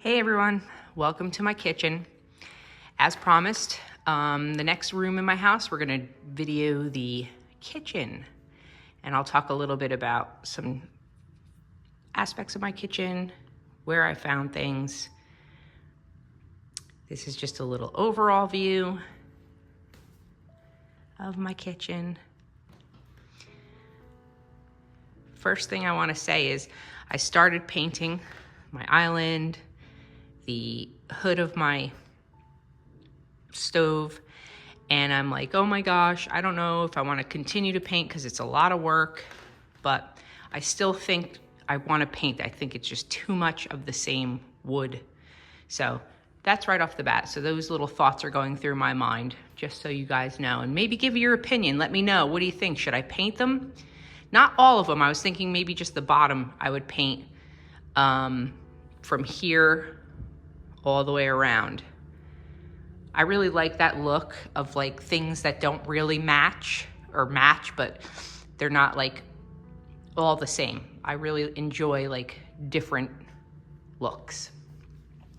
Hey everyone, welcome to my kitchen. As promised, the next room in my house, we're gonna video the kitchen. And I'll talk a little bit about some aspects of my kitchen, where I found things. This is just a little overall view of my kitchen. First thing I wanna say is I started painting my island, the hood of my stove, and I'm like, oh my gosh, I don't know if I want to continue to paint because it's a lot of work, but I still think I want to paint. I think it's just too much of the same wood. So that's right off the bat. So those little thoughts are going through my mind, just so you guys know, and maybe give your opinion. Let me know. What do you think? Should I paint them? Not all of them. I was thinking maybe just the bottom I would paint from here all the way around. I really like that look of like things that don't really match, but they're not like all the same. I really enjoy like different looks.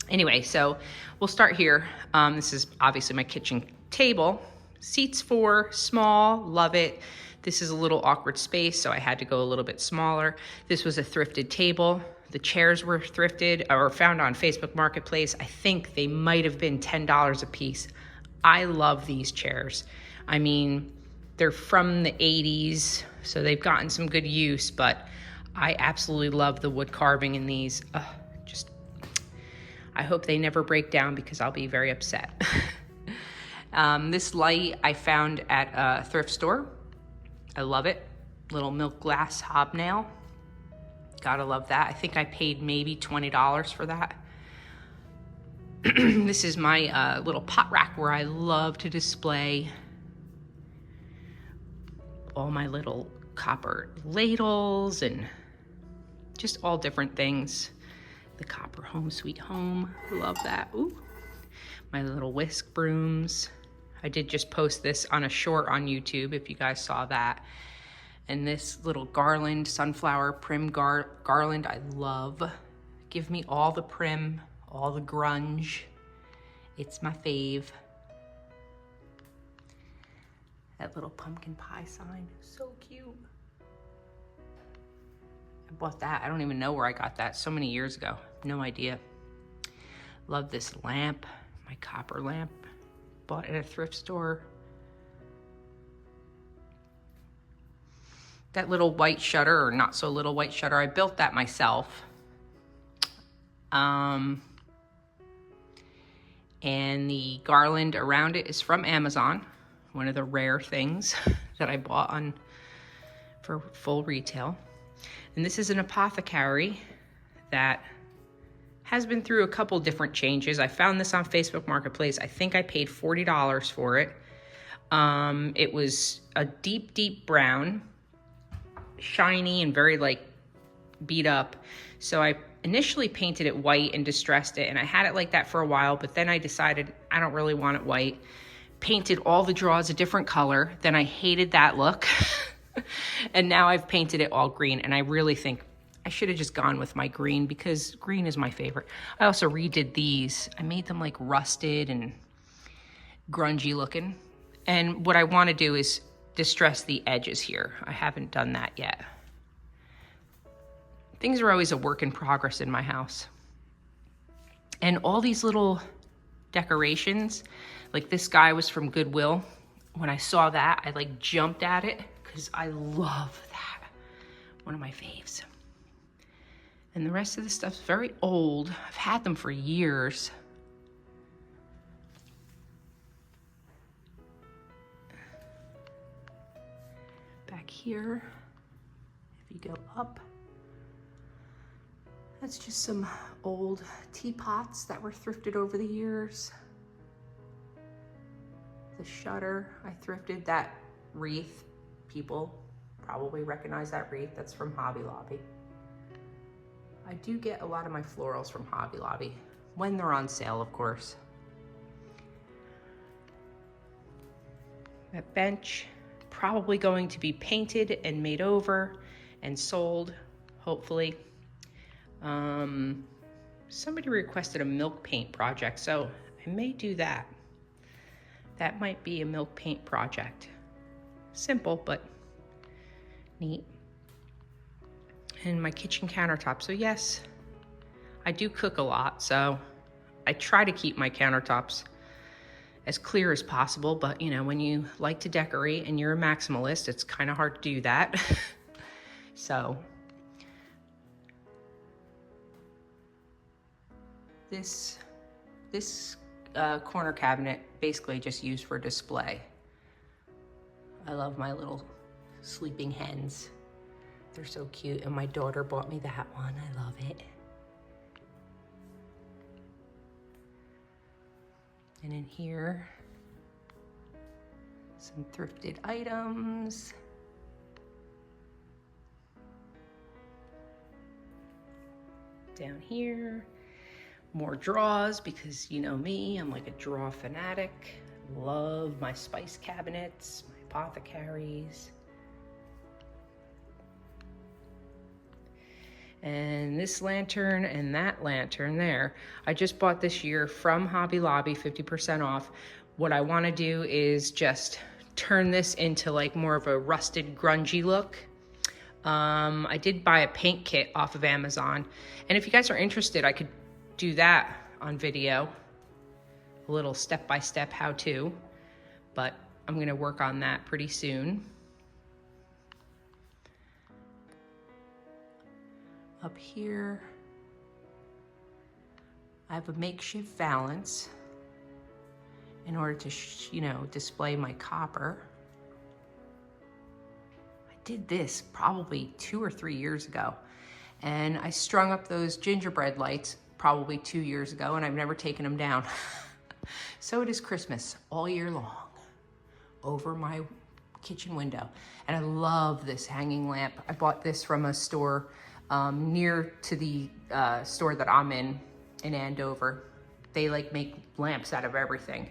Anyway, so we'll start here. This is obviously my kitchen table. Seats 4, small, love it. This is a little awkward space, so I had to go a little bit smaller. This was a thrifted table. The chairs were thrifted or found on Facebook Marketplace. I think they might have been $10 a piece. I love these chairs. I mean, they're from the 80s, so they've gotten some good use, but I absolutely love the wood carving in these. I hope they never break down because I'll be very upset. This light I found at a thrift store. I love it. Little milk glass hobnail. Gotta love that. I think I paid maybe $20 for that. This is my little pot rack where I love to display all my little copper ladles and just all different things. The copper home sweet home, love that. Ooh, my little whisk brooms. I did just post this on a short on YouTube if you guys saw that. And this little garland, sunflower prim garland, I love. Give me all the prim, all the grunge. It's my fave. That little pumpkin pie sign, so cute. I bought that, I don't even know where I got that, so many years ago, no idea. Love this lamp, my copper lamp, bought at a thrift store. That little white shutter, or not so little white shutter, I built that myself. And the garland around it is from Amazon, one of the rare things that I bought for full retail. And this is an apothecary that has been through a couple different changes. I found this on Facebook Marketplace. I think I paid $40 for it. It was a deep, deep brown, shiny and very like beat up. So I initially painted it white and distressed it, and I had it like that for a while, but then I decided I don't really want it white. Painted all the drawers a different color. Then I hated that look. And now I've painted it all green, and I really think I should have just gone with my green because green is my favorite. I also redid these. I made them like rusted and grungy looking. And what I want to do is distress the edges here. I haven't done that yet. Things are always a work in progress in my house. And all these little decorations, like this guy was from Goodwill. When I saw that, I like jumped at it because I love that. One of my faves. And the rest of the stuff's very old. I've had them for years. Back here, if you go up, that's just some old teapots that were thrifted over the years. The shutter, I thrifted that wreath. People probably recognize that wreath. That's from Hobby Lobby. I do get a lot of my florals from Hobby Lobby, when they're on sale, of course. That bench, probably going to be painted and made over and sold, hopefully. somebody requested a milk paint project, so I may do that. That might be a milk paint project. Simple, but neat. And my kitchen countertop. So yes, I do cook a lot, so I try to keep my countertops as clear as possible, but you know, when you like to decorate and you're a maximalist, it's kind of hard to do that. So this corner cabinet basically just used for display. I love my little sleeping hens. They're so cute, and my daughter bought me that one. I love it. And in here, some thrifted items. Down here, more drawers, because you know me, I'm like a drawer fanatic. Love my spice cabinets, my apothecaries. And this lantern and that lantern there, I just bought this year from Hobby Lobby, 50% off. What I want to do is just turn this into like more of a rusted, grungy look. I did buy a paint kit off of Amazon, and if you guys are interested, I could do that on video, a little step-by-step how-to, but I'm gonna work on that pretty soon. Up here, I have a makeshift valance in order to, display my copper. I did this probably 2 or 3 years ago, and I strung up those gingerbread lights probably 2 years ago, and I've never taken them down. So it is Christmas all year long over my kitchen window. And I love this hanging lamp. I bought this from a store near to the store that I'm in Andover. They like make lamps out of everything.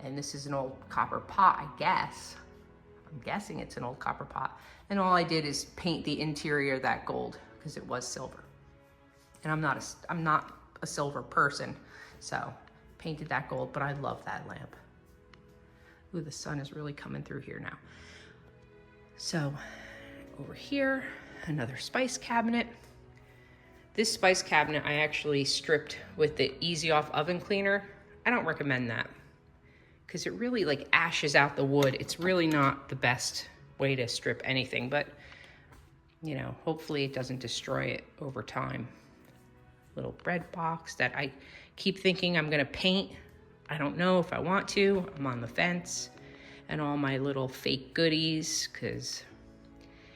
And this is an old copper pot, I guess. I'm guessing it's an old copper pot. And all I did is paint the interior that gold because it was silver. And I'm not a silver person, so painted that gold, but I love that lamp. Ooh, the sun is really coming through here now. So over here, another spice cabinet. This spice cabinet I actually stripped with the Easy Off oven cleaner. I don't recommend that because it really like ashes out the wood. It's really not the best way to strip anything, but hopefully it doesn't destroy it over time. Little bread box that I keep thinking I'm gonna paint. I don't know if I want to. I'm on the fence. And all my little fake goodies, because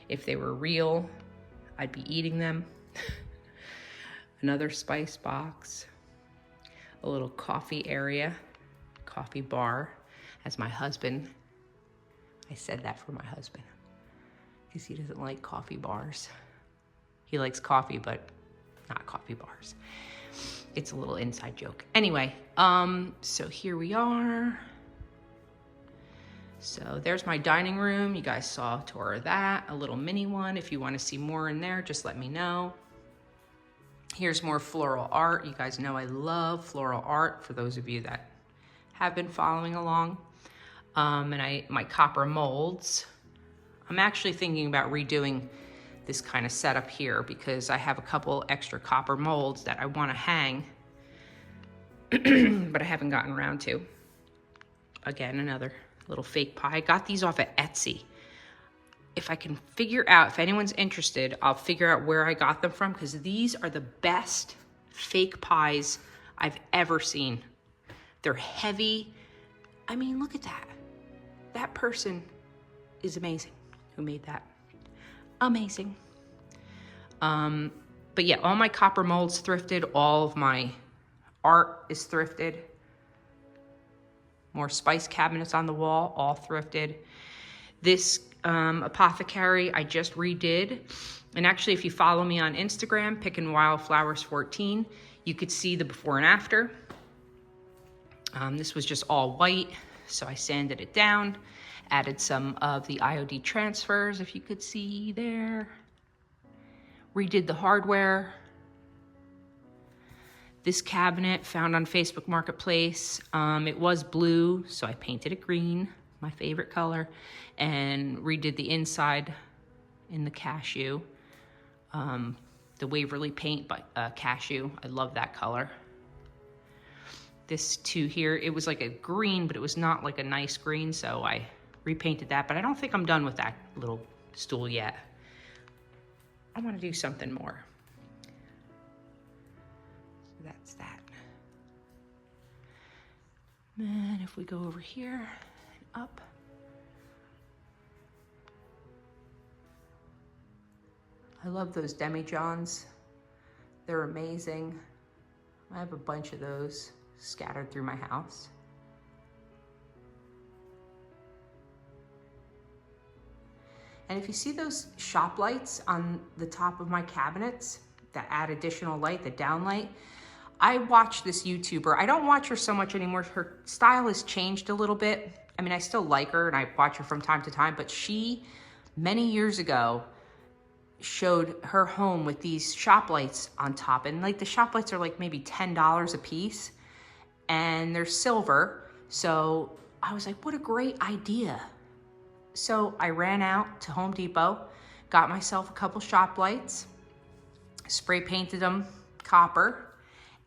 if they were real, I'd be eating them. Another spice box. A little coffee area, coffee bar. As my husband, I said that for my husband, because he doesn't like coffee bars. He likes coffee, but not coffee bars. It's a little inside joke. Anyway, so here we are. So there's my dining room. You guys saw a tour of that, a little mini one. If you want to see more in there, just let me know. Here's more floral art. You guys know I love floral art, for those of you that have been following along. And my copper molds. I'm actually thinking about redoing this kind of setup here because I have a couple extra copper molds that I want to hang, but I haven't gotten around to. Again, another little fake pie. I got these off at Etsy. If I can figure out, if anyone's interested, I'll figure out where I got them from, because these are the best fake pies I've ever seen. They're heavy. I mean, look at that. That person is amazing who made that. Amazing. But yeah, all my copper molds thrifted. All of my art is thrifted. More spice cabinets on the wall, all thrifted. This apothecary I just redid. And actually, if you follow me on Instagram, Pickin' Wildflowers 14, you could see the before and after. This was just all white, so I sanded it down, added some of the IOD transfers, if you could see there. Redid the hardware. This cabinet found on Facebook Marketplace. It was blue, so I painted it green, my favorite color, and redid the inside in the cashew. The Waverly paint by cashew. I love that color. This too here, it was like a green, but it was not like a nice green, so I repainted that. But I don't think I'm done with that little stool yet. I want to do something more. So that's that. And if we go over here and up, I love those demijohns. They're amazing. I have a bunch of those scattered through my house. And if you see those shop lights on the top of my cabinets that add additional light, the down light, I watch this YouTuber. I don't watch her so much anymore. Her style has changed a little bit. I mean, I still like her and I watch her from time to time, but she, many years ago, showed her home with these shop lights on top. And like the shop lights are like maybe $10 a piece and they're silver. So I was like, what a great idea. So I ran out to Home Depot, got myself a couple shop lights, spray painted them copper,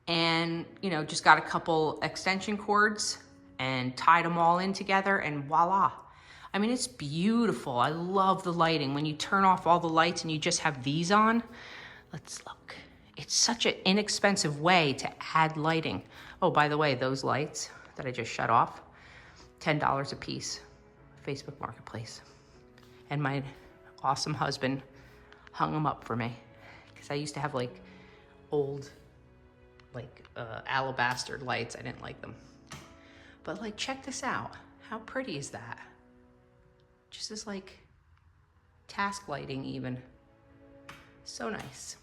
and just got a couple extension cords and tied them all in together, and voila. I mean, it's beautiful. I love the lighting. When you turn off all the lights and you just have these on, let's look. It's such an inexpensive way to add lighting. Oh, by the way, those lights that I just shut off, $10 a piece, Facebook Marketplace. And my awesome husband hung them up for me because I used to have like old, alabaster lights. I didn't like them. But like, check this out. How pretty is that? Just as like task lighting even. So nice.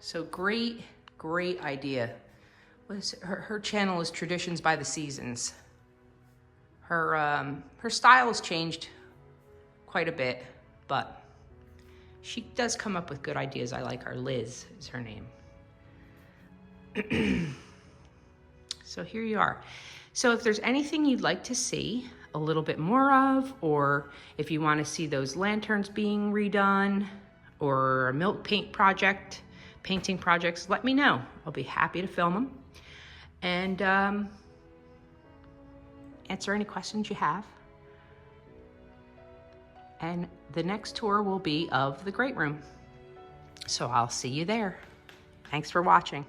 So great idea. Her channel is Traditions by the Seasons. Her style has changed quite a bit, but she does come up with good ideas. I like her. Liz is her name. So here you are. So if there's anything you'd like to see a little bit more of, or if you want to see those lanterns being redone, or a milk painting projects, let me know. I'll be happy to film them and answer any questions you have. And the next tour will be of the great room. So I'll see you there. Thanks for watching.